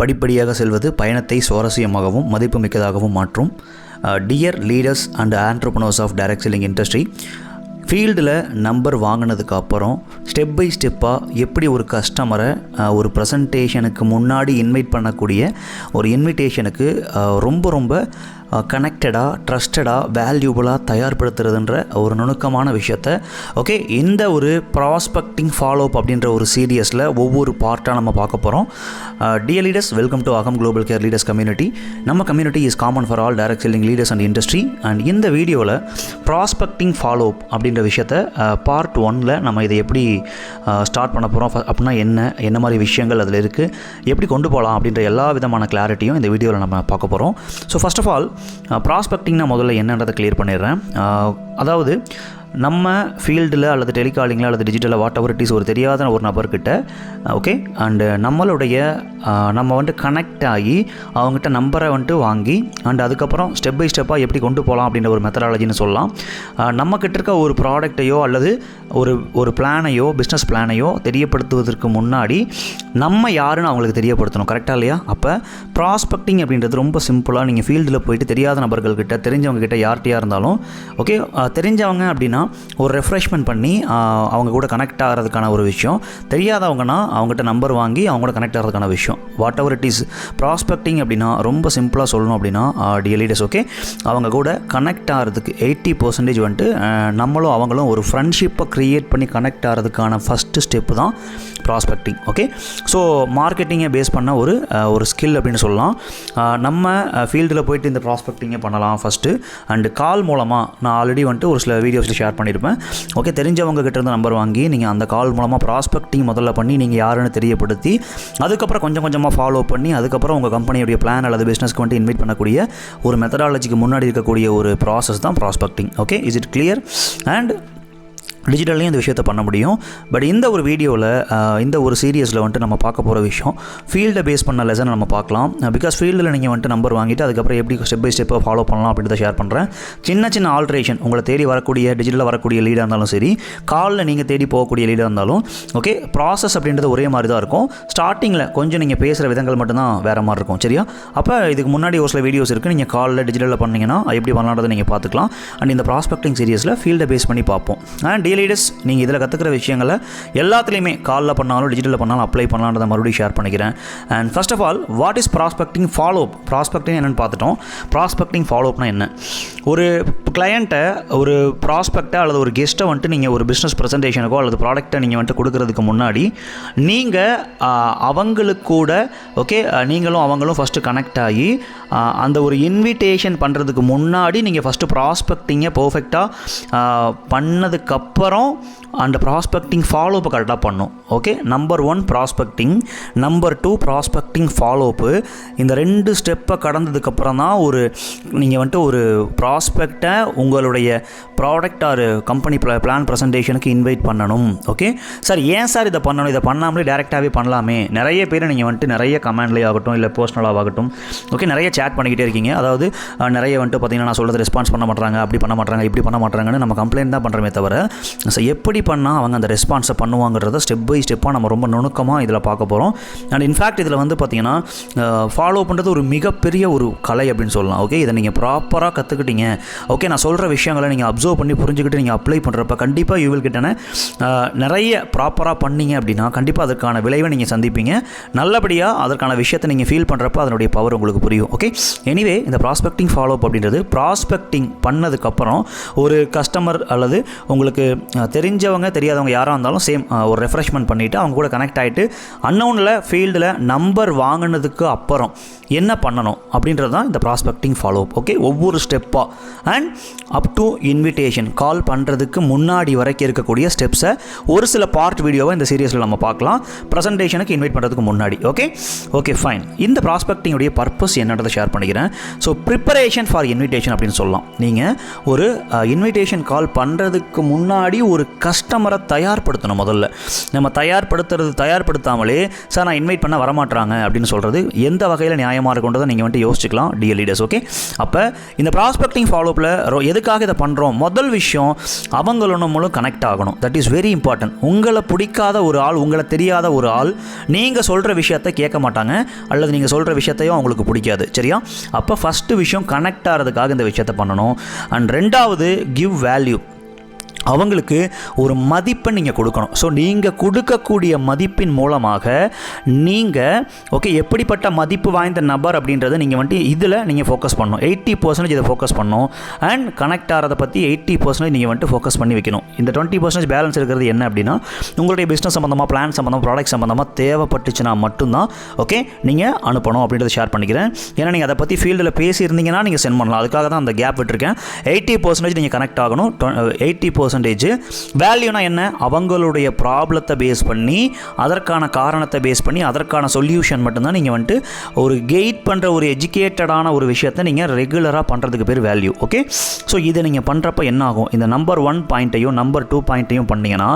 படிப்படியாக செல்வது பயணத்தை சுவாரஸ்யமாகவும் மதிப்புமிக்கதாகவும் மாற்றும். Dear leaders and entrepreneurs of direct selling industry, ஃபீல்டில் நம்பர் வாங்கினதுக்கு அப்புறம் ஸ்டெப் பை ஸ்டெப்பாக எப்படி ஒரு கஸ்டமரை ஒரு ப்ரெசன்டேஷனுக்கு முன்னாடி இன்வைட் பண்ணக்கூடிய ஒரு இன்விடேஷனுக்கு ரொம்ப கனெக்டடாக, ட்ரஸ்டடாக, வேல்யூபுளாக தயார்படுத்துறதுன்ற ஒரு நுணுக்கமான விஷயத்தை ஓகே இந்த ஒரு ப்ராஸ்பெக்டிங் ஃபாலோஅப் அப்படின்ற ஒரு சீரியஸில் ஒவ்வொரு பார்ட்டாக நம்ம பார்க்க போகிறோம். டியர் லீடர்ஸ், வெல்கம் டு அகம் குளோபல் கேர் லீடர்ஸ் கம்யூனிட்டி. நம்ம community is common for all direct selling leaders and industry. And இந்த வீடியோவில் ப்ராஸ்பெக்டிங் ஃபாலோஅப் அப்படின்ற விஷயத்தை பார்ட் 1ல் நம்ம இதை எப்படி ஸ்டார்ட் பண்ண போகிறோம், அப்படின்னா என்ன மாதிரி விஷயங்கள் அதில் இருக்குது, எப்படி கொண்டு போகலாம் அப்படின்ற எல்லா விதமான கிளாரிட்டியும் இந்த வீடியோவில் நம்ம பார்க்க போகிறோம். ஸோ ஃபர்ஸ்ட் ஆஃப் ஆல் ப்ராஸ்பெக்டிங்னா முதல்ல என்னன்றதை கிளியர் பண்ணிடுறேன். அதாவது நம்ம ஃபீல்டில் அல்லது டெலிகாலிங்கில் அல்லது டிஜிட்டலில் வாட் எவர் இட் இஸ் ஒரு தெரியாத ஒரு நபர்கிட்ட ஓகே அண்டு நம்ம கனெக்ட் ஆகி அவங்ககிட்ட நம்பரை வாங்கி அண்ட் அதுக்கப்புறம் ஸ்டெப் பை ஸ்டெப்பாக எப்படி கொண்டு போகலாம் அப்படின்ற ஒரு மெத்தடாலஜின்னு சொல்லலாம். நம்மக்கிட்ட இருக்க ஒரு ப்ராடக்டையோ அல்லது ஒரு பிளானையோ பிஸ்னஸ் பிளானையோ தெரியப்படுத்துவதற்கு முன்னாடி நம்ம யாருன்னு அவங்களுக்கு தெரியப்படுத்தணும். கரெக்டாக இல்லையா? அப்போ ப்ராஸ்பெக்டிங் அப்படின்றது ரொம்ப சிம்பிளாக நீங்கள் ஃபீல்டில் போயிட்டு தெரியாத நபர்கள்கிட்ட, தெரிஞ்சவங்ககிட்ட யார்கிட்டையாக இருந்தாலும் ஓகே தெரிஞ்சவங்க அப்படின்னா ஒரு ரெஃப்ரெஷ்மெண்ட் பண்ணி அவங்க கூட கனெக்ட் ஆகிறதுக்கான ஒரு விஷயம், தெரியாதவங்கன்னா அவங்ககிட்ட நம்பர் வாங்கி அவங்க கூட கனெக்ட் ஆகிறதுக்கான விஷயம். What ever it is prospecting அப்படின்னா ரொம்ப சிம்பிளாக சொல்லணும் அப்படின்னா டியர் லீடர்ஸ் ஓகே அவங்க கூட கனெக்ட் ஆகிறதுக்கு 80% நம்மளும் அவங்களும் ஒரு ஃப்ரெண்ட்ஷிப்பை க்ரியேட் பண்ணி கனெக்ட் ஆகிறதுக்கான ஃபஸ்ட்டு ஸ்டெப்பு தான் ப்ராஸ்பெக்டிங். ஓகே ஸோ மார்க்கெட்டிங்கை பேஸ் பண்ண ஒரு ஸ்கில் அப்படின்னு சொல்லலாம். நம்ம ஃபீல்டில் போயிட்டு இந்த ப்ராஸ்பெக்டிங்கை பண்ணலாம் ஃபஸ்ட்டு. அண்டு கால் மூலமாக நான் ஆல்ரெடி ஒரு சில வீடியோஸில் ஷேர் பண்ணியிருப்பேன். ஓகே தெரிஞ்சவங்க கிட்ட இருந்து நம்பர் வாங்கி நீங்கள் அந்த கால் மூலமாக ப்ராஸ்பெக்டிங் முதல்ல பண்ணி நீங்கள் யாருன்னு தெரியப்படுத்தி அதுக்கப்புறம் கொஞ்சம் கொஞ்சமாக ஃபாலோ பண்ணி அதுக்கப்புறம் உங்கள் கம்பெனியுடைய பிளான் அல்லது பிஸ்னஸ்க்கு இன்வைட் பண்ணக்கூடிய ஒரு மெத்தடாலஜிக்கு முன்னாடி இருக்கக்கூடிய ஒரு ப்ராசஸ் தான் prospecting. Okay is it clear? And டிஜிட்டல்லையும் இந்த விஷயத்தை பண்ண முடியும். பட் இந்த ஒரு வீடியோவில் இந்த ஒரு சீரியஸில் நம்ம பார்க்க போகிற விஷயம் ஃபீல்டை பேஸ் பண்ண லெசன் நம்ம பார்க்கலாம். பிகாஸ் ஃபீல்டில் நீங்கள் நம்பர் வாங்கிட்டு அதுக்கப்புறம் எப்படி ஸ்டெப் பை ஸ்டெப்பாக ஃபாலோ பண்ணலாம் அப்படின்றத ஷேர் பண்ணுறேன். சின்ன ஆல்ட்ரேஷன் உங்களை தேடி வரக்கூடிய டிஜிட்டலில் வரக்கூடிய லீடாக இருந்தாலும் சரி, காலில் நீங்கள் தேடி போகக்கூடிய லீடாக இருந்தாலும் ஓகே ப்ராசஸ் அப்படின்றது ஒரே மாதிரி தான் இருக்கும். ஸ்டார்டிங்கில் கொஞ்சம் நீங்கள் பேசுகிற விதங்கள் மட்டும்தான் வேறு மாதிரி இருக்கும். சரியா? அப்போ இதுக்கு முன்னாடி ஒரு சில வீடியோஸ் இருக்குது, நீங்கள் காலில் டிஜிட்டலில் பண்ணிங்கன்னா எப்படி பண்ணலான்றதை நீங்கள் பார்த்துக்கலாம். அண்ட் இந்த ப்ராஸ்பெக்டிங் சீரியஸில் ஃபீல்டை பேஸ் பண்ணி பார்ப்போம். அண்ட் லீடர்ஸ், நீங்கள் இதில் கற்றுக்கிற விஷயங்களை எல்லாத்துலேயுமே காலில் பண்ணாலும் டிஜிட்டலில் பண்ணாலும் அப்ளை பண்ணலான்றதை மறுபடியும் ஷேர் பண்ணிக்கிறேன். And first of all what is prospecting follow up? Prospecting என்னென்னு பார்த்துட்டோம். ப்ராஸ்பெக்டிங் ஃபாலோஅப்னா என்ன? ஒரு கிளையண்ட்டை, ஒரு ப்ராஸ்பெக்டை அல்லது ஒரு கெஸ்ட்டை நீங்கள் ஒரு பிஸ்னஸ் ப்ரெசன்டேஷனுக்கோ அல்லது ப்ராடக்ட்டை நீங்கள் கொடுக்கறதுக்கு முன்னாடி நீங்கள் அவங்களுக்கு கூட ஓகே நீங்களும் அவங்களும் ஃபஸ்ட்டு கனெக்ட் ஆகி அந்த ஒரு இன்விடேஷன் பண்ணுறதுக்கு முன்னாடி நீங்கள் ஃபஸ்ட்டு ப்ராஸ்பெக்டிங்கை பர்ஃபெக்டாக பண்ணதுக்கப்புறம் அந்த ப்ராஸ்பெக்டிங் ஃபாலோஅப்பை கரெக்டாக பண்ணும். Okay number 1 prospecting, number 2 prospecting follow up. இந்த 2 ஸ்டெப்பை கடந்ததுக்கப்புறம் தான் நீங்கள் ஒரு ப்ராஸ்பெக்டை உங்களுடைய ப்ராடக்ட் ஆர் கம்பெனி பிளான் ப்ரெசன்டேஷனுக்கு இன்வைட் பண்ணணும். ஓகே சார், ஏன் சார் இதை பண்ணணும்? இதை பண்ணாமலே டேரெக்டாகவே பண்ணலாமே. நிறைய பேர் நீங்கள் நிறைய கமெண்ட்லேயே ஆகட்டும் இல்லை பர்சனலாக ஆகட்டும் ஓகே நிறைய சேட் பண்ணிக்கிட்டே இருக்கீங்க. அதாவது நிறைய பார்த்தீங்கன்னா நான் சொல்கிறது ரெஸ்பான்ஸ் பண்ண மாட்டாங்க, அப்படி பண்ண மாட்டாங்க, இப்படி பண்ண மாட்டாங்கன்னு நம்ம கம்ப்ளைண்ட் தான் பண்ணுறோமே தவிர எப்படி பண்ணால் அவங்க அந்த ரெஸ்பான்ஸை பண்ணுவாங்கிறத ஸ்டெப் பை ஸ்டெப்பாக நம்ம ரொம்ப நுணுக்கமாக இதில் பார்க்க போகிறோம். அண்ட் இன்ஃபேக்ட் இதில் பார்த்தீங்கன்னா ஃபாலோ பண்ணுறது ஒரு மிகப்பெரிய ஒரு கலை அப்படின்னு சொல்லலாம். ஓகே இதை நீங்கள் ப்ராப்பராக கற்றுக்கிட்டீங்க. ஓகே நான் சொல்கிற விஷயங்களை நீங்கள் அப்சர்வ் பண்ணி புரிஞ்சுக்கிட்டு நீங்கள் அப்ளை பண்ணுறப்ப கண்டிப்பாக யூ வில் கெட் நிறைய ப்ராப்பராக பண்ணீங்க அப்படின்னா கண்டிப்பாக அதற்கான விளைவை நீங்கள் சந்திப்பீங்க. நல்லபடியாக அதற்கான விஷயத்தை நீங்கள் ஃபீல் பண்ணுறப்ப அதனுடைய பவர் உங்களுக்கு புரியும். ஓகே எனிவே இந்த ப்ராஸ்பெக்டிங் ஃபாலோஅப் அப்படின்றது ப்ராஸ்பெக்டிங் பண்ணதுக்கப்புறம் ஒரு கஸ்டமர் அல்லது உங்களுக்கு தெரிஞ்சவங்க தெரியாதவங்க யாராக இருந்தாலும் சேம் ஒரு ரெஃப்ரெஷ்மெண்ட் பண்ணிவிட்டு அவங்க கூட கனெக்ட் ஆகிட்டு அன்னவுனில் ஃபீல்டில் நம்பர் வாங்கினதுக்கு அப்புறம் என்ன பண்ணணும் அப்படின்றது தான் இந்த ப்ராஸ்பெக்டிங் ஃபாலோஅப். ஓகே ஒவ்வொரு ஸ்டெப்பாக அண்ட் அப் டு இன்விடேஷன் கால் பண்ணுறதுக்கு முன்னாடி வரைக்கும் இருக்கக்கூடிய ஸ்டெப்ஸை ஒரு சில பார்ட் வீடியோவை இந்த சீரியஸில் நம்ம பார்க்கலாம். ப்ரெசன்டேஷனுக்கு இன்வைட் பண்ணுறதுக்கு முன்னாடி ஓகே ஃபைன். இந்த ப்ராஸ்பெக்டிங்குடைய பர்பஸ் என்னன்றதை ஷேர் பண்ணிக்கிறேன். ஸோ ப்ரிப்பரேஷன் ஃபார் இன்விடேஷன் அப்படின்னு சொல்லலாம். நீங்கள் ஒரு இன்விடேஷன் கால் பண்ணுறதுக்கு முன்னாடி முன்னாடி ஒரு கஸ்டமரை தயார்படுத்தணும். முதல்ல நம்ம தயார்படுத்தாமலே சார் நான் இன்வைட் பண்ண வரமாட்டாங்க அப்படின்னு சொல்கிறது எந்த வகையில் நியாயமாக இருக்குன்றதை நீங்கள் வந்துட்டு யோசிச்சுக்கலாம் டியர் லீடர்ஸ். ஓகே, அப்போ இந்த ப்ராஸ்பெக்டிங் ஃபாலோஅப்பில் எதுக்காக இதை பண்ணுறோம்? முதல் விஷயம், அவங்களோட மூலம் கனெக்ட் ஆகணும். That is very important. உங்களை பிடிக்காத ஒரு ஆள், உங்களை தெரியாத ஒரு ஆள் நீங்கள் சொல்கிற விஷயத்தை கேட்க மாட்டாங்க, அல்லது நீங்கள் சொல்கிற விஷயத்தையும் அவங்களுக்கு பிடிக்காது. சரியா? அப்போ ஃபஸ்ட்டு விஷயம் கனெக்ட் ஆகிறதுக்காக இந்த விஷயத்தை பண்ணணும். அண்ட் ரெண்டாவது, கிவ் வேல்யூ. அவங்களுக்கு ஒரு மதிப்பை நீங்கள் கொடுக்கணும். ஸோ நீங்கள் கொடுக்கக்கூடிய மதிப்பின் மூலமாக நீங்கள் எப்படிப்பட்ட மதிப்பு வாய்ந்த நபர் அப்படின்றத நீங்கள் வந்துட்டு இதில் நீங்கள் ஃபோக்கஸ் பண்ணணும். 80% இதை ஃபோக்கஸ் பண்ணணும். அண்ட் கனெக்ட் ஆகிறத பற்றி 80% நீங்கள் வந்துட்டு ஃபோக்கஸ் பண்ணி வைக்கணும். இந்த 20% பேலன்ஸ் இருக்கிறது என்ன அப்படின்னா, உங்களுடைய பிஸ்னஸ் சம்மந்தமாக, பிளான் சம்மந்தமாக, ப்ராடக்ட் சம்மந்தமாக தேவைப்பட்டுச்சுன்னா மட்டும்தான் நீங்கள் அனுப்பணும் அப்படின்றத ஷேர் பண்ணிக்கிறேன். ஏன்னா நீங்கள் அதை பற்றி ஃபீல்டில் பேசியிருந்தீங்கன்னா நீங்கள் சென்ட் பண்ணலாம். அதுக்காக தான் அந்த கேப் விட்டுருக்கேன். 80% நீங்கள் கனெக்ட் ஆகணும். 80% வேல்யூனா என்ன? அவங்களுடைய ப்ராப்ளத்தை பேஸ் பண்ணி, அதற்கான காரணத்தை பேஸ் பண்ணி, அதற்கான சொல்யூஷன் மட்டும்தான் நீங்கள் வந்துட்டு ஒரு கைட் பண்ணுற ஒரு எஜுகேட்டடான ஒரு விஷயத்தை நீங்கள் ரெகுலராக பண்ணுறதுக்கு பேர் வேல்யூ. ஓகே, ஸோ இதை நீங்கள் பண்ணுறப்ப என்ன ஆகும்? இந்த நம்பர் 1 பாயிண்ட்டையும் நம்பர் 2 பாயிண்ட்டையும் பண்ணிங்கன்னா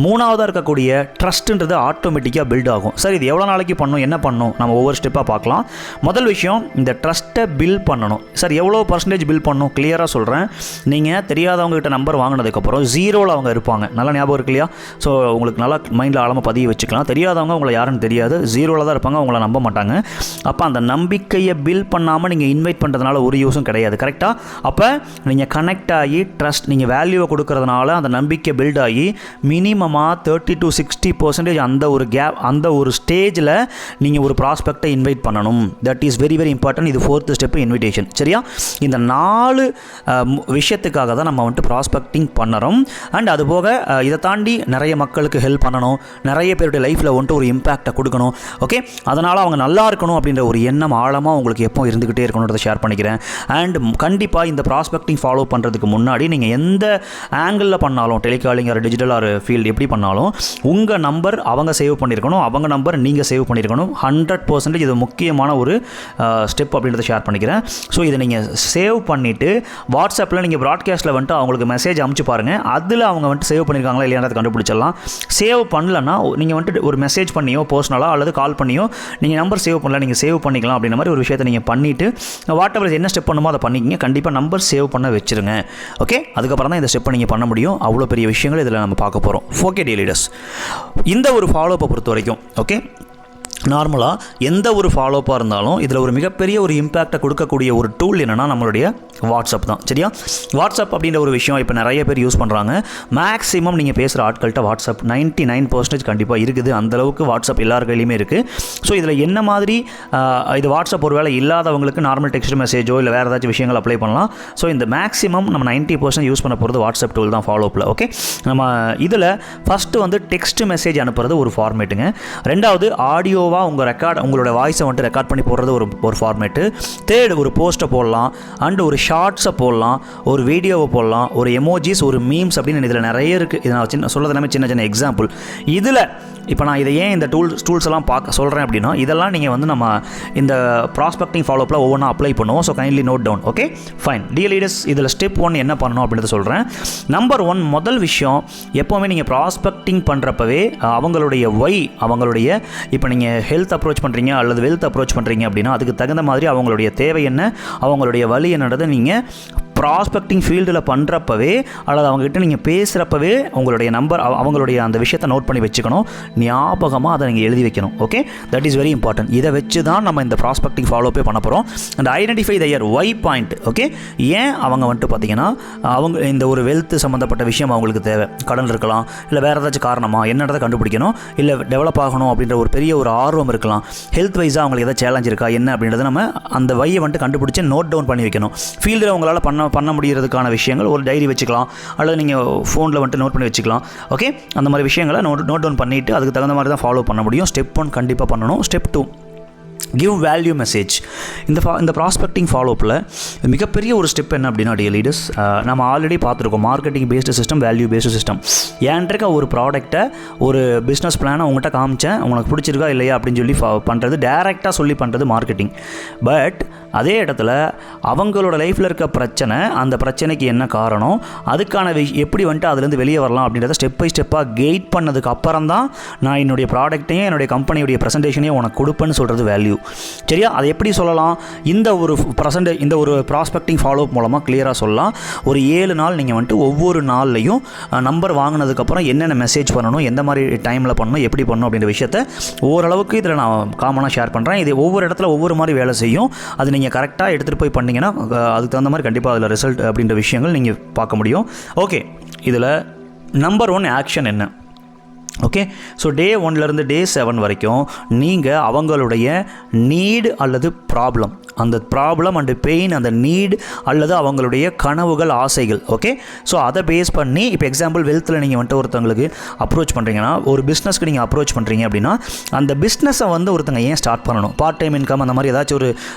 மூணாவதாக இருக்கக்கூடிய ட்ரஸ்ட்டுன்றது ஆட்டோமேட்டிக்காக பில்ட் ஆகும். சார் இது எவ்வளோ நாளைக்கு பண்ணணும், என்ன பண்ணணும், நம்ம ஒவ்வொரு ஸ்டெப்பாக பார்க்கலாம். முதல் விஷயம், இந்த ட்ரஸ்ட்டை பில்ட் பண்ணணும். சார் எவ்வளோ % பில்ட் பண்ணணும்? கிளியராக சொல்கிறேன். நீங்கள் தெரியாதவங்ககிட்ட நம்பர் வாங்கினதுக்கப்புறம் 0ல் அவங்க இருப்பாங்க. நல்லா ஞாபகம் இருக்கு இல்லையா? ஸோ உங்களுக்கு நல்லா மைண்டில் ஆழமாக பதிய வச்சுக்கலாம். தெரியாதவங்க உங்களை யாருன்னு தெரியாது, 0ல் தான் இருப்பாங்க, அவங்கள நம்ப மாட்டாங்க. அப்போ அந்த நம்பிக்கையை பில்ட் பண்ணாமல் நீங்கள் இன்வைட் பண்ணுறதுனால ஒரு யூஸும் கிடையாது. கரெக்டாக? அப்போ நீங்கள் கனெக்ட் ஆகி ட்ரஸ்ட், நீங்கள் வேல்யூவை கொடுக்கறதுனால அந்த நம்பிக்கை பில்ட் ஆகி மினிமமாக 30 to 60% அந்த ஒரு கேப், அந்த ஒரு ஸ்டேஜில் நீங்கள் ஒரு ப்ராஸ்பெக்டை இன்வைட் பண்ணணும். That is very very important. இது 4th ஸ்டெப், இன்விடேஷன். சரியா? இந்த 4 விஷயத்துக்காக தான் நம்ம வந்துட்டு ப்ராஸ்பெக்டிங் பண்ணுறோம். அண்ட் அதுபோக இதை தாண்டி நிறைய மக்களுக்கு ஹெல்ப் பண்ணணும், நிறைய பேருடைய லைஃப்பில் வந்துட்டு ஒரு இம்பேக்டை கொடுக்கணும். ஓகே, அதனால் அவங்க நல்லா இருக்கணும் அப்படின்ற ஒரு எண்ணம் ஆழமாக உங்களுக்கு எப்போ இருந்துக்கிட்டே இருக்கணுன்றதை ஷேர் பண்ணிக்கிறேன். அண்ட் கண்டிப்பாக இந்த ப்ராஸ்பெக்டிங் ஃபாலோ பண்ணுறதுக்கு முன்னாடி நீங்கள் எந்த ஆங்கிளில் பண்ணாலும், telecalling or digital or field எப்படி பண்ணாலும், உங்கள் நம்பர் அவங்க சேவ் பண்ணியிருக்கணும், அவங்க நம்பர் நீங்கள் சேவ் பண்ணியிருக்கணும். 100% இது முக்கியமான ஒரு ஸ்டெப் அப்படின்றத ஷேர் பண்ணிக்கிறேன். ஸோ இதை நீங்கள் சேவ் பண்ணிவிட்டு வாட்ஸ்அப்பில் நீங்கள் ப்ராட்காஸ்ட்டில் வந்துட்டு அவங்களுக்கு மெசேஜ் அனுப்பிச்சு பாருங்கள். அதில் அவங்க வந்துட்டு சேவ் பண்ணியிருக்காங்களா இல்லையானதை கண்டுபிடிச்சிடலாம். சேவ் பண்ணலன்னா நீங்கள் வந்துட்டு ஒரு மெசேஜ் பண்ணியோ, பர்சனலாக அல்லது கால் பண்ணியோ, நீங்கள் நம்பர் சேவ் பண்ணல, நீங்கள் சேவ் பண்ணிக்கலாம் அப்படின்ற மாதிரி ஒரு விஷயத்தை நீங்கள் பண்ணிவிட்டு வாட் எவர் என்ன ஸ்டெப் பண்ணுமோ அதை பண்ணிக்கிங்க. கண்டிப்பாக நம்பர் சேவ் பண்ண வச்சுருங்க. ஓகே, அதுக்கப்புறம் தான் இந்த ஸ்டெப்பை நீங்கள் பண்ண முடியும். அவ்வளோ பெரிய விஷயங்கள் இதில் நம்ம பார்க்க போகிறோம். ஓகே டியர் லீடர்ஸ், இந்த ஒரு ஃபாலோப்பை பொறுத்த வரைக்கும் ஓகே, நார்மலாக எந்த ஒரு ஃபாலோப்பாக இருந்தாலும் இதில் ஒரு மிகப்பெரிய ஒரு இம்பேக்டை கொடுக்கக்கூடிய ஒரு டூல் என்னென்னா நம்மளுடைய வாட்ஸ்அப் தான். சரியா? வாட்ஸ்அப் அப்படின்ற ஒரு விஷயம் இப்போ நிறைய பேர் யூஸ் பண்ணுறாங்க. மேக்ஸிமம் நீங்கள் பேசுகிற ஆட்கள்கிட்ட வாட்ஸ்அப் 99% கண்டிப்பாக இருக்குது. அந்தளவுக்கு வாட்ஸ்அப் எல்லார் கையிலையுமே இருக்குது. ஸோ இதில் என்ன மாதிரி இது வாட்ஸ்அப் ஒரு வேளை இல்லாதவங்களுக்கு நார்மல் டெக்ஸ்ட் மெசேஜோ இல்லை வேறு ஏதாச்சும் விஷயங்கள் அப்ளை பண்ணலாம். ஸோ இந்த மேக்ஸிமம் நம்ம 90% யூஸ் பண்ண போகிறது வாட்ஸ்அப் டூல் தான் ஃபாலோப்பில். ஓகே, நம்ம இதில் ஃபஸ்ட்டு வந்து டெக்ஸ்ட் மெசேஜ் அனுப்புறது ஒரு ஃபார்மேட்டுங்க. ரெண்டாவது ஆடியோ உங்களோட வாய்ஸை வந்துட்டு ரெக்கார்ட் பண்ணி போடுறது ஒரு ஃபார்மேட்டு. தேர்டு ஒரு போஸ்ட்டை போடலாம், அண்ட் ஒரு ஷார்ட்ஸை போடலாம், ஒரு வீடியோவை போடலாம், ஒரு எமோஜிஸ், ஒரு மீம்ஸ் அப்படின்னு இதில் நிறைய இருக்குது. இது நான் சொல்கிறது எல்லாமே சின்ன சின்ன எக்ஸாம்பிள். இதில் இப்போ நான் இதை ஏன் இந்த டூல்ஸ் எல்லாம் பார்க்க சொல்கிறேன் அப்படின்னா, இதெல்லாம் நீங்கள் வந்து நம்ம இந்த ப்ராஸ்பெக்டிங் ஃபாலோப்பில் ஒவ்வொன்றா அப்ளை பண்ணுவோம். So kindly note down. Okay fine dear leaders, இதில் ஸ்டெப் 1 என்ன பண்ணணும் அப்படின்றத சொல்கிறேன். நம்பர் 1 முதல் விஷயம், எப்போவுமே நீங்கள் ப்ராஸ்பெக்டிங் பண்ணுறப்பவே அவங்களுடைய இப்போ நீங்கள் ஹெல்த் அப்ரோச் பண்ணுறீங்க அல்லது வெல்த் அப்ரோச் பண்ணுறீங்க அப்படின்னா அதுக்கு தகுந்த மாதிரி அவங்களுடைய தேவை என்ன, அவங்களுடைய வழி என்னன்றதை நீங்கள் ப்ராஸ்பெக்டிங் ஃபீல்டில் பண்ணுறப்பவே அல்லது அவங்ககிட்ட நீங்கள் பேசுகிறப்பவே உங்களுடைய நம்பர், அவங்களுடைய அந்த விஷயத்தை நோட் பண்ணி வச்சுக்கணும். ஞாபகமாக அதை நீங்கள் எழுதி வைக்கணும். Okay, that is very important. இதை வச்சு தான் நம்ம இந்த ப்ராஸ்பெக்டிங் ஃபாலோப்பே பண்ண போகிறோம். And identify their why point. Okay, ஏன் அவங்க வந்துட்டு பார்த்தீங்கன்னா அவங்க இந்த ஒரு வெல்த் சம்மந்தப்பட்ட விஷயம் அவங்களுக்கு தேவை, கடன் இருக்கலாம், இல்லை வேறு ஏதாச்சும் காரணமாக என்னன்றதை கண்டுபிடிக்கணும், இல்லை டெவலப் ஆகணும் அப்படின்ற ஒரு பெரிய ஒரு ஆர்வம் இருக்கலாம், ஹெல்த் வைஸாக அவங்களுக்கு ஏதாவது சேலஞ்ச் இருக்கா என்ன அப்படின்றத நம்ம அந்த வையை வந்துட்டு கண்டுபிடிச்சி நோட் டவுன் பண்ணி வைக்கணும். ஃபீல்டில் உங்களால் பண்ண முடியறதுக்கான விஷயங்கள் ஒரு டைரி வச்சுக்கலாம், அல்லது நீங்கள் ஃபோனில் வந்துட்டு நோட் பண்ணி வச்சுக்கலாம். ஓகே, அந்த மாதிரி விஷயங்களை நோட் டவுன் பண்ணிவிட்டு அதுக்கு தகுந்த மாதிரி தான் ஃபாலோ பண்ண முடியும். ஸ்டெப் 1 கண்டிப்பாக பண்ணணும். Step 2 give value message. இந்த ப்ராஸ்பெக்டிங் ஃபாலோப்பில் மிகப்பெரிய ஒரு ஸ்டெப் என்ன அப்படின்னா டியர் லீடர்ஸ், நம்ம ஆல்ரெடி பார்த்துருக்கோம் marketing based system, value based system. ஏன்ட்ருக்க ஒரு ப்ராடக்ட்டை, ஒரு பிஸ்னஸ் பிளானை உங்கள்கிட்ட காமிச்சேன், உனக்கு பிடிச்சிருக்கா இல்லையா அப்படின்னு சொல்லி பண்ணுறது, டேரெக்டாக சொல்லி பண்ணுறது மார்க்கெட்டிங். பட் அதே இடத்துல அவங்களோட லைஃப்பில் இருக்க பிரச்சனை, அந்த பிரச்சனைக்கு என்ன காரணம், அதுக்கான எப்படி வந்துட்டு அதுலேருந்து வெளியே வரலாம் அப்படின்றத ஸ்டெப் பை ஸ்டெப்பாக கைட் பண்ணதுக்கு அப்புறம் தான் நான் என்னுடைய ப்ராடக்ட்டையும் என்னுடைய கம்பெனியுடைய ப்ரெசன்டேஷனையும் உனக்கு கொடுப்பேன்னு சொல்கிறது வேல்யூ. சரியா? அதை எப்படி சொல்லலாம்? இந்த ஒரு ப்ராஸ்பெக்டிங் ஃபாலோஅப் மூலமாக கிளியராக சொல்லலாம். ஒரு 7 நாள் நீங்கள் வந்துட்டு ஒவ்வொரு நாள்லையும் நம்பர் வாங்கினதுக்கப்புறம் என்னென்ன மெசேஜ் பண்ணணும், எந்த மாதிரி டைமில் பண்ணணும், எப்படி பண்ணணும் அப்படின்ற விஷயத்தை ஓரளவுக்கு இதில் நான் காமனாக ஷேர் பண்ணுறேன். இது ஒவ்வொரு இடத்துல ஒவ்வொரு மாதிரி வேலை செய்யும். அது நீங்கள் கரெக்டாக எடுத்துகிட்டு போய் பண்ணிங்கன்னா அதுக்கு தகுந்த மாதிரி கண்டிப்பாக அதில் ரிசல்ட் அப்படின்ற விஷயங்கள் நீங்கள் பார்க்க முடியும். ஓகே, இதில் நம்பர் 1 ஆக்ஷன் என்ன? ஓகே, ஸோ டே 1லேருந்து டே 7 வரைக்கும் நீங்கள் அவங்களுடைய நீட் அல்லது ப்ராப்ளம், அந்த ப்ராப்ளம் அண்டு பெயின், அந்த நீட் அல்லது அவங்களுடைய கனவுகள், ஆசைகள். ஓகே, ஸோ அதை பேஸ் பண்ணி இப்போ எக்ஸாம்பிள் வெல்த்தில் நீங்கள் வந்துட்டு ஒருத்தவங்களுக்கு அப்ரோச் பண்ணுறீங்கன்னா, ஒரு பிஸ்னஸ்க்கு நீங்கள் அப்ரோச் பண்ணுறீங்க அப்படின்னா அந்த பிஸ்னஸை வந்து ஒருத்தங்க ஏன் ஸ்டார்ட் பண்ணணும், பார்ட் டைம் இன்கம் அந்த மாதிரி ஏதாச்சும் ஒரு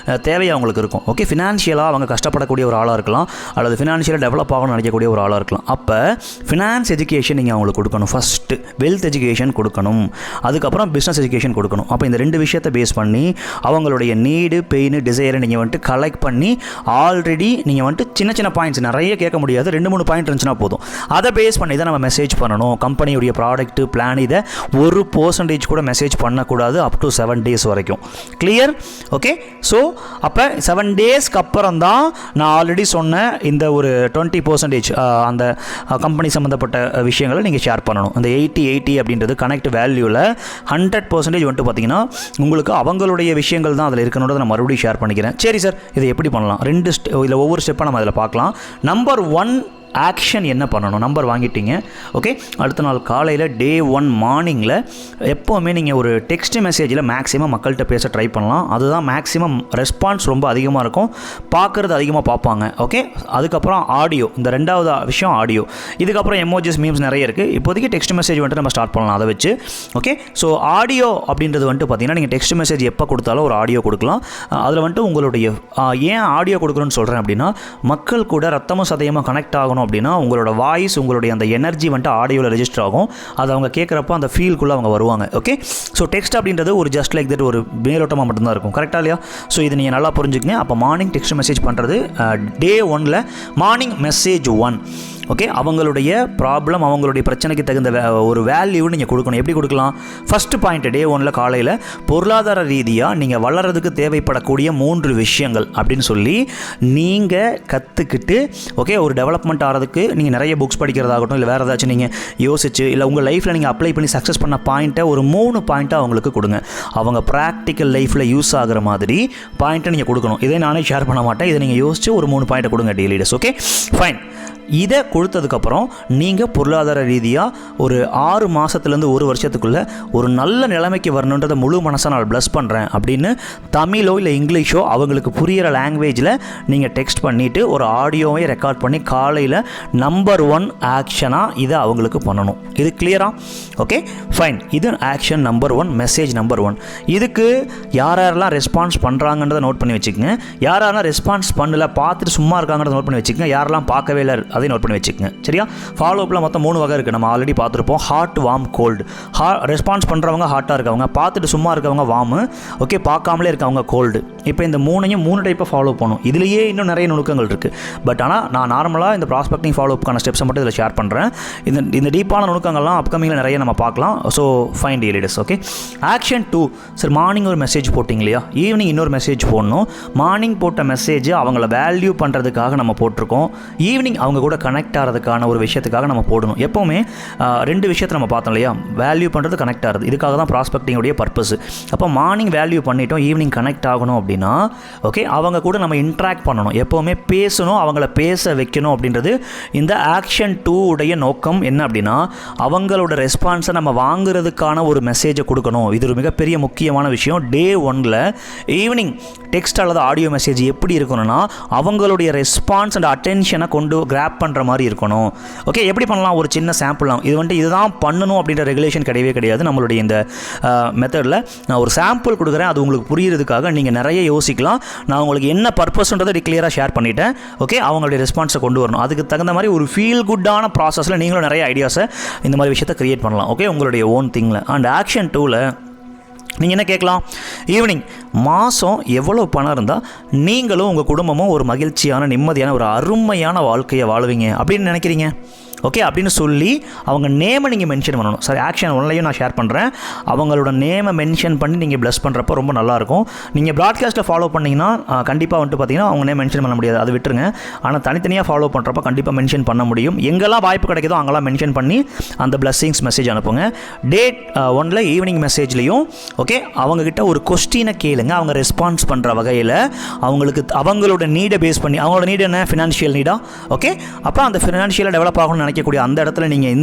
தேவை அவங்களுக்கு இருக்கும். ஓகே, ஃபினான்ஷியலாக அவங்க கஷ்டப்படக்கூடிய ஒரு ஆளாக இருக்கலாம், அல்லது ஃபினான்ஷியலாக டெவலப் ஆகணும்னு நினைக்கக்கூடிய ஒரு ஆளாக இருக்கலாம். அப்போ ஃபினான்ஸ் எஜுகேஷன் நீங்கள் அவங்களுக்கு கொடுக்கணும். ஃபஸ்ட்டு வெல்த் எஜுகேஷன் கொடுக்கணும், அதுக்கப்புறம் பிஸ்னஸ் எஜுகேஷன் கொடுக்கணும். அப்போ இந்த 2 விஷயத்தை பேஸ் பண்ணி அவங்களுடைய நீடு, பெயின், டிசைரை நீங்கள் வந்துட்டு கலெக்ட் பண்ணி ஆல்ரெடி நீங்கள் வந்துட்டு சின்ன சின்ன பாயிண்ட்ஸ், நிறைய கேட்க முடியாது, 2-3 பாயிண்ட் இருந்துச்சுன்னா போதும், அதை பேஸ் பண்ணி தான் நம்ம மெசேஜ் பண்ணணும். கம்பெனியுடைய ப்ராடக்ட் பிளான் இதை 1% கூட மெசேஜ் பண்ணக்கூடாது அப் டு 7 days வரைக்கும். கிளியர்? ஓகே, ஸோ அப்போ 7 daysக்கு அப்புறம் தான் நான் ஆல்ரெடி சொன்ன இந்த ஒரு 20% அந்த கம்பெனி சம்மந்தப்பட்ட விஷயங்களை நீங்கள் ஷேர் பண்ணணும். இந்த 80-80 அப்படின்றது கனெக்ட் வேல்யூவில் 100% வந்துட்டு பார்த்தீங்கன்னா உங்களுக்கு அவங்களுடைய விஷயங்கள் தான் அதில் இருக்கணுன்றதை நான் மறுபடியும் ஷேர் பண்ணிக்கிறேன். சரி சார், இதை எப்படி பண்ணலாம்? 2 இதில் ஒவ்வொரு ஸ்டெப்பாக நம்ம அதில் பார்க்கலாம். நம்பர் 1 ஆக்ஷன் என்ன பண்ணணும்? நம்பர் வாங்கிட்டீங்க. ஓகே, அடுத்த நாள் காலையில் டே 1 மார்னிங்கில் எப்போவுமே நீங்கள் ஒரு டெக்ஸ்ட் மெசேஜில் மேக்ஸிமம் மக்கள்கிட்ட பேச ட்ரை பண்ணலாம். அதுதான் மேக்ஸிமம் ரெஸ்பான்ஸ் ரொம்ப அதிகமாக இருக்கும், பார்க்குறது அதிகமாக பார்ப்பாங்க. ஓகே, அதுக்கப்புறம் ஆடியோ, இந்த 2வது விஷயம் ஆடியோ. இதுக்கப்புறம் எமோஜிஸ், மீம்ஸ் நிறைய இருக்குது. இப்போதைக்கு டெக்ஸ்ட் மெசேஜ் வந்துட்டு நம்ம ஸ்டார்ட் பண்ணலாம் அதை வச்சு. ஓகே, ஸோ ஆடியோ அப்படின்றது வந்துட்டு பார்த்தீங்கன்னா நீங்கள் டெக்ஸ்ட் மெசேஜ் எப்போ கொடுத்தாலும் ஒரு ஆடியோ கொடுக்கலாம். அதில் வந்துட்டு உங்களுடைய ஏன் ஆடியோ கொடுக்குறோன்னு சொல்கிறேன் அப்படின்னா, மக்கள் கூட ரத்தமும் சதையமாக கனெக்ட் ஆகணும் அப்படின்னா உங்களோட வாய்ஸ், உங்களுடைய அந்த எனர்ஜி வந்துட்டு ஆடியோவில் ரெஜிஸ்டர் ஆகும். அது அவங்க கேட்குறப்போ அந்த ஃபீல்குள்ளே அவங்க வருவாங்க. ஓகே, ஸோ டெக்ஸ்ட் அப்படின்றது ஒரு ஜஸ்ட் லைக் தட் ஒரு மேலோட்டமாக மட்டும்தான் இருக்கும். கரெக்டாக இல்லையா? ஸோ இது நீங்கள் நல்லா புரிஞ்சுக்கங்க. அப்போ மார்னிங் டெக்ஸ்ட் மெசேஜ் பண்ணுறது டே 1ல் மார்னிங் மெசேஜ் 1. ஓகே, அவங்களுடைய ப்ராப்ளம், அவங்களுடைய பிரச்சனைக்கு தகுந்த ஒரு வேல்யூ நீங்கள் கொடுக்கணும். எப்படி கொடுக்கலாம்? ஃபஸ்ட்டு பாயிண்ட் டே 1ல் காலையில் பொருளாதார ரீதியாக நீங்கள் வளர்கிறதுக்கு தேவைப்படக்கூடிய 3 விஷயங்கள் அப்படின்னு சொல்லி நீங்கள் கற்றுக்கிட்டு, ஓகே, ஒரு டெவலப்மெண்ட் ஆகிறதுக்கு நீங்கள் நிறைய புக்ஸ் படிக்கிறதாகட்டும், இல்லை வேறு ஏதாச்சும் நீங்கள் யோசிச்சு, இல்லை உங்கள் லைஃப்பில் நீங்கள் அப்ளை பண்ணி சக்ஸஸ் பண்ண பாயிண்ட்டை ஒரு 3 பாயிண்ட்டாக அவங்களுக்கு கொடுங்க. அவங்க ப்ராக்டிக்கல் லைஃப்பில் யூஸ் ஆகிற மாதிரி பாயிண்ட்டை நீங்கள் கொடுக்கணும். இதை நானே ஷேர் பண்ண மாட்டேன், இதை நீங்கள் யோசிச்சு ஒரு 3 பாயிண்ட்டை கொடுங்க டெய்லி டேஸ். Okay, fine. இதை கொடுத்ததுக்கப்புறம் நீங்கள் பொருளாதார ரீதியாக ஒரு 6 மாதத்துலேருந்து 1 வருஷத்துக்குள்ளே ஒரு நல்ல நிலைமைக்கு வரணுன்றதை முழு மனசாக நான் ப்ளஸ் பண்ணுறேன் அப்படின்னு தமிழோ இல்லை இங்கிலீஷோ அவங்களுக்கு புரிகிற லாங்குவேஜில் நீங்கள் டெக்ஸ்ட் பண்ணிவிட்டு ஒரு ஆடியோவை ரெக்கார்ட் பண்ணி காலையில் நம்பர் 1 ஆக்ஷனாக இதை அவங்களுக்கு பண்ணணும். இது கிளியரா? Okay, fine. இது ஆக்ஷன் நம்பர் 1, மெசேஜ் நம்பர் 1. இதுக்கு யாரெல்லாம் ரெஸ்பான்ஸ் பண்ணுறாங்கன்றதை நோட் பண்ணி வச்சுக்கோங்க. யாரெல்லாம் ரெஸ்பான்ஸ் பண்ணல, பார்த்துட்டு சும்மா இருக்காங்கிறத நோட் பண்ணி வச்சுக்கோங்க. யாரெல்லாம் பார்க்கவே இல்லை அதை நோட் பண்ணி வச்சுக்கோங்க. சரியா? ஃபாலோஅப்பில் மொத்தம் 3 வகை இருக்குது, நம்ம ஆல்ரெடி பார்த்துருப்போம். Hot, warm, gold. ரெஸ்பான்ஸ் பண்ணுறவங்க ஹாட்டாக இருக்கவங்க, பார்த்துட்டு சும்மா இருக்கவங்க வார்மு, ஓகே, பார்க்காமலே இருக்கவங்க கோல்டு. இப்போ இந்த 3 டைப்பை ஃபாலோ பண்ணும். இதுலேயே இன்னும் நிறைய நுணுக்கங்கள் இருக்குது. பட் ஆனால் நான் நார்மலாக இந்த ப்ராஸ்பெக்டிங் ஃபாலோஅப்கான ஸ்டெப்ஸை மட்டும் இதில் ஷேர் பண்ணுறேன். இந்த டீப்பான நுணுக்கங்கள்லாம் அப்கமிங்கில் நிறைய நம்ம பார்க்கலாம். So fine day leaders. Okay, action 2. Sir, morning ஒரு மெசேஜ் போட்டிங்க இல்லையா, ஈவினிங் இன்னொரு மெசேஜ் போடணும். மார்னிங் போட்ட மெசேஜ் அவங்கள வேல்யூ பண்ணுறதுக்காக நம்ம போட்டிருக்கோம். ஈவினிங் அவங்க கூட கனெக்ட் ஆகிறதுக்கான ஒரு விஷயத்துக்காக நம்ம போடணும். எப்போவுமே 2 விஷயத்தை நம்ம பார்த்தோம் இல்லையா, வேல்யூ பண்ணுறது, கனெக்ட் ஆகிறது. இதுக்காக தான் ப்ராஸ்பெக்டிங்குடைய பர்பஸ். அப்போ மார்னிங் வேல்யூ பண்ணிட்டோம், ஈவினிங் கனெக்ட் ஆகணும் அப்படின்னா, ஓகே, அவங்க கூட நம்ம இன்ட்ராக்ட் பண்ணணும், எப்போவுமே பேசணும், அவங்கள பேச வைக்கணும். அப்படின்றது இந்த ஆக்ஷன் 2 உடைய நோக்கம் என்ன அப்படின்னா, அவங்களோட ரெஸ்பான்ஸை நம்ம வாங்குறதுக்கான ஒரு மெசேஜை கொடுக்கணும். இது ஒரு மிகப்பெரிய முக்கியமான விஷயம். டே 1ல் ஈவினிங் டெக்ஸ்ட் அல்லது ஆடியோ மெசேஜ் எப்படி இருக்கணும்னா, அவங்களுடைய ரெஸ்பான்ஸ் அண்ட் அட்டென்ஷனை கொண்டு கிராப் பண்ணுற மாதிரி இருக்கணும். ஓகே, எப்படி பண்ணலாம்? ஒரு சின்ன சாம்பிளாம். இது வந்துட்டு இதுதான் பண்ணணும் அப்படின்ற ரெகுலேஷன் கிடையவே கிடையாது நம்மளுடைய இந்த மெத்தடில். நான் ஒரு சாம்பிள் கொடுக்குறேன், அது உங்களுக்கு புரியுறதுக்காக நீங்கள் நிறைய யோசிக்கலாம். நான் உங்களுக்கு என்ன பர்பஸ்ன்றதை கிளியராக ஷேர் பண்ணிட்டேன். ஓகே, அவங்களுடைய ரெஸ்பான்ஸை கொண்டு வரணும். அதுக்கு தகுந்த மாதிரி ஒரு ஃபீல் குட்டான ப்ராசஸில் நீங்களும் நிறைய ஐடியாஸை இந்த மாதிரி விஷயத்தை க்ரியேட் பண்ணலாம். ஓகே, உங்களுடைய ஓன் திங்கில். அண்ட் ஆக்ஷன் 2ல் நீங்கள் என்ன கேட்கலாம், ஈவினிங் மாதம் எவ்வளோ பணம் இருந்தால் நீங்களும் உங்கள் குடும்பமும் ஒரு மகிழ்ச்சியான நிம்மதியான ஒரு அருமையான வாழ்க்கையை வாழுவீங்க அப்படின்னு நினைக்கிறீங்க? ஓகே, அப்படின்னு சொல்லி அவங்க நேமை நீங்கள் மென்ஷன் பண்ணணும். சரி, ஆக்ஷன் ஒன்லையும் நான் ஷேர் பண்ணுறேன். அவங்களோட நேமை மென்ஷன் பண்ணி நீங்கள் ப்ளஸ் பண்ணுறப்போ ரொம்ப நல்லாயிருக்கும். நீங்கள் ப்ராட்காஸ்ட்டில் ஃபாலோ பண்ணிங்கன்னா கண்டிப்பாக வந்துட்டு பார்த்தீங்கன்னா அவங்க நேம் மென்ஷன் பண்ண முடியாது, அது விட்டுருங்க. ஆனால் தனித்தனியாக ஃபாலோ பண்ணுறப்போ கண்டிப்பாக மென்ஷன் பண்ண முடியும். எங்கெல்லாம் வாய்ப்பு கிடைக்குதோ அங்கெல்லாம் மென்ஷன் பண்ணி அந்த பிளஸ்ஸிங்ஸ் மெசேஜ் அனுப்புங்க. டேட் 1 ஈவினிங் மெசேஜ்லேயும் ஓகே அவங்கக்கிட்ட ஒரு கொஸ்டினை கேளுங்க. அவங்க ரெஸ்பான்ஸ் பண்ணுற வகையில் அவங்களுக்கு அவங்களோட நீடை பேஸ் பண்ணி, அவங்களோட நீடு என்ன, ஃபினான்ஷியல் நீடா, ஓகே அப்போ அந்த ஃபினான்ஷியலாக டெவலப் ஆகணும்னு நினைக்கக்கூடிய அந்த இடத்துல நீங்கள்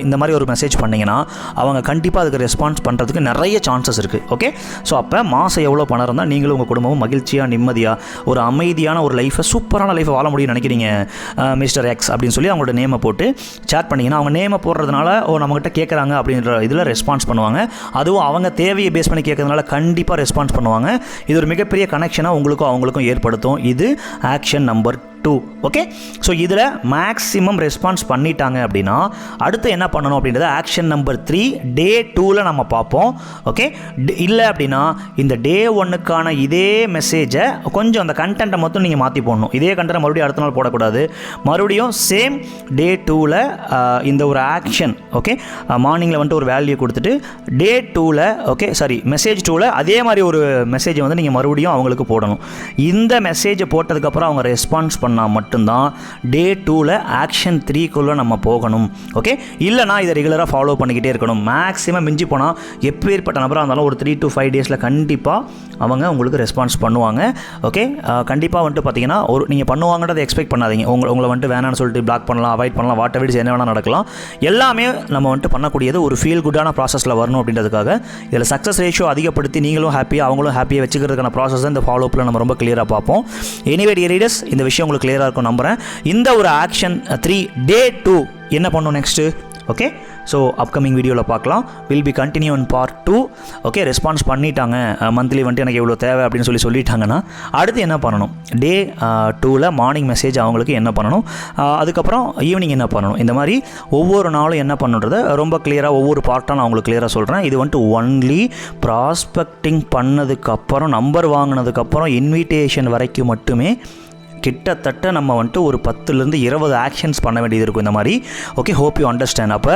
இந்த மாதிரி ஒரு மெசேஜ் பண்ணிங்கன்னா அவங்க கண்டிப்பாக அதுக்கு ரெஸ்பான்ஸ் பண்ணுறதுக்கு நிறைய சான்சஸ் இருக்குது. ஓகே, ஸோ அப்போ மாதம் எவ்வளோ பணம் இருந்தால் நீங்களும் உங்கள் குடும்பமும் மகிழ்ச்சியாக நிம்மதியாக ஒரு அமைதியான ஒரு லைஃபை, சூப்பரான லைஃபை வாழ முடியும்னு நினைக்கிறீங்க மிஸ்டர் எக்ஸ் அப்படின்னு சொல்லி அவங்களோட நேமை போட்டு சேட் பண்ணிங்கன்னா அவங்க நேமை போடுறதுனால நம்மகிட்ட கேட்குறாங்க அப்படின்ற இதில் ரெஸ்பான்ஸ் பண்ணுவாங்க. அதுவும் அவங்க தேவையை பேஸ் பண்ணி கேட்கறதுனால கண்டிப்பாக ரெஸ்பான்ஸ் பண்ணுவாங்க. இது ஒரு மிகப்பெரிய கனெக்ஷனாக உங்களுக்கும் அவங்களுக்கும் ஏற்படுத்தும். இது ஆக்ஷன் நம்பர் 2. ஓகே, ஸோ இதில் மேக்ஸிமம் ரெஸ்பான்ஸ் பண்ணிட்டாங்க அப்படின்னா அடுத்து என்ன பண்ணணும் அப்படின்றத ஆக்ஷன் நம்பர் 3 டே 2ல் நம்ம பார்ப்போம். ஓகே, இல்லை அப்படின்னா இந்த டே 1க்கான இதே மெசேஜை கொஞ்சம் அந்த கண்டென்ட்டை மட்டும் நீங்கள் மாற்றி போடணும். இதே கண்டென்ட்டை மறுபடியும் அடுத்த நாள் போடக்கூடாது. மறுபடியும் சேம் டே 2ல் இந்த ஒரு ஆக்ஷன் ஓகே மார்னிங்கில் வந்துட்டு ஒரு வேல்யூ கொடுத்துட்டு டே 2ல் ஓகே மெசேஜ் 2ல் அதே மாதிரி ஒரு மெசேஜை வந்து நீங்கள் மறுபடியும் அவங்களுக்கு போடணும். இந்த மெசேஜை போட்டதுக்கப்புறம் அவங்க ரெஸ்பான்ஸ் பண்ணால் மட்டும்தான் டே 2ல் ஆக்ஷன் 3க்குள்ளே நம்ம போகணும். ஓகே, இல்லைனா இதை ரெகுலராக ஃபாலோ பண்ணிக்கிட்டே இருக்கணும். மேக்ஸிமம் மிஞ்சி போனால் எப்பேற்பட்ட நபராக இருந்தாலும் ஒரு 3 to 5 டேஸில் கண்டிப்பாக அவங்க உங்களுக்கு ரெஸ்பான்ஸ் பண்ணுவாங்க. ஓகே, கண்டிப்பாக வந்துட்டு பார்த்தீங்கன்னா நீங்கள் பண்ணுவாங்கன்றதை எக்ஸ்பெக்ட் பண்ணாதீங்க. உங்களை வந்துட்டு வேணான்னு சொல்லிட்டு பிளாக் பண்ணலாம், அவாய்ட் பண்ணலாம், வாட் எவர் என்ன வேணால் நடக்கலாம். எல்லாமே நம்ம வந்துட்டு பண்ணக்கூடியது ஒரு ஃபீல் குட்டான ப்ராசஸில் வரணும் அப்படின்றதுக்காக இதில் சக்ஸஸ் ரேஷியோ அதிகப்படுத்தி நீங்களும் ஹாப்பியாக அவங்களும் ஹாப்பியாக வச்சுக்கிறதுக்கான ப்ராசஸ் தான் இந்த ஃபாலோப்பில் நம்ம ரொம்ப கிளியராக பார்ப்போம். எனிவே டியர் ரீடர்ஸ், இந்த விஷயம் உங்களுக்கு கிளியராக இருக்கும் நம்புகிறேன். இந்த ஒரு ஆக்ஷன் 3 டே 2 என்ன பண்ணணும் நெக்ஸ்ட்டு? ஓகே, ஸோ அப்கமிங் வீடியோவில் பார்க்கலாம். Will be continue in part 2. Okay, response பண்ணிட்டாங்க, மந்த்லி வந்துட்டு எனக்கு எவ்வளோ தேவை அப்படின்னு சொல்லிட்டாங்கன்னா அடுத்து என்ன பண்ணணும், டே 2ல் மார்னிங் மெசேஜ் அவங்களுக்கு என்ன பண்ணணும், அதுக்கப்புறம் ஈவினிங் என்ன பண்ணணும், இந்த மாதிரி ஒவ்வொரு நாளும் என்ன பண்ணுறதை ரொம்ப கிளியராக ஒவ்வொரு பார்ட்டாக நான் உங்களுக்கு கிளியராக சொல்கிறேன். இது வந்துட்டு ஒன்லி ப்ராஸ்பெக்டிங் பண்ணதுக்கப்புறம், நம்பர் வாங்கினதுக்கப்புறம் இன்விடேஷன் வரைக்கும் மட்டுமே கிட்டத்தட்ட நம்ம வந்துட்டு ஒரு 10லேருந்து 20 ஆக்ஷன்ஸ் பண்ண வேண்டியது இருக்கும் இந்த மாதிரி. Okay, hope you understand. அப்போ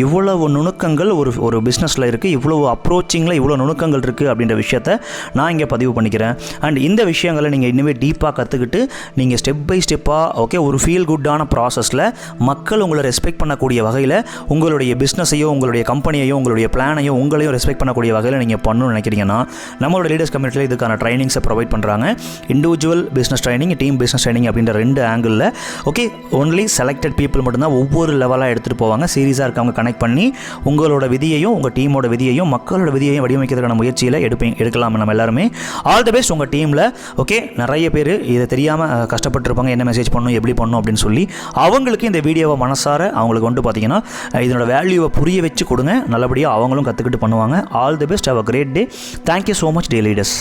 இவ்வளவு நுணுக்கங்கள் ஒரு பிஸ்னஸில் இருக்குது, இவ்வளவு அப்ரோச்சிங்கில் இவ்வளோ நுணுக்கங்கள் இருக்குது அப்படின்ற விஷயத்தை நான் இங்கே பதிவு பண்ணிக்கிறேன். அண்ட் இந்த விஷயங்களை நீங்கள் இன்னுமே டீப்பாக கற்றுக்கிட்டு நீங்கள் ஸ்டெப் பை ஸ்டெப்பாக ஓகே ஒரு ஃபீல் குட்டான ப்ராசஸில் மக்கள் உங்களை ரெஸ்பெக்ட் பண்ணக்கூடிய வகையில் உங்களுடைய பிஸ்னஸையோ உங்களுடைய கம்பெனியையோ உங்களுடைய பிளானையோ உங்களையும் ரெஸ்பெக்ட் பண்ணக்கூடிய வகையில் நீங்கள் பண்ணணும்னு நினைக்கிறீங்கன்னா நம்மளோட லீடர்ஸ் கம்யூனிட்டியில் இதுக்கான ட்ரைனிங்ஸை ப்ரொவைட் பண்ணுறாங்க. Individual business training, team business training அப்படின்ற 2 ஆங்கிளில். ஓகே, ஒன்லி செலக்டட் பீப்புள் மட்டும்தான் ஒவ்வொரு லெவலாக எடுத்துகிட்டு போவாங்க. சீரியஸாக இருக்கவங்க கனெக்ட் பண்ணி உங்களோட விதியையும் உங்கள் டீமோட விதியையும் மக்களோட விதியையும் வடிவமைக்கிறதுக்கான முயற்சியில் எடுக்கலாம் நம்ம எல்லாருமே. ஆல் தி பெஸ்ட் உங்கள் டீமில். ஓகே, நிறைய பேர் இதை தெரியாமல் கஷ்டப்பட்டுருப்பாங்க, என்ன மெசேஜ் பண்ணணும், எப்படி பண்ணணும் அப்படின்னு சொல்லி. அவங்களுக்கு இந்த வீடியோவை மனசார அவங்களுக்கு வந்து பார்த்தீங்கன்னா இதனோட வேல்யூவை புரிய வச்சு கொடுங்க. நல்லபடியாக அவங்களும் கற்றுக்கிட்டு பண்ணுவாங்க. All the best. Have a great day. Thank you so much dear leaders.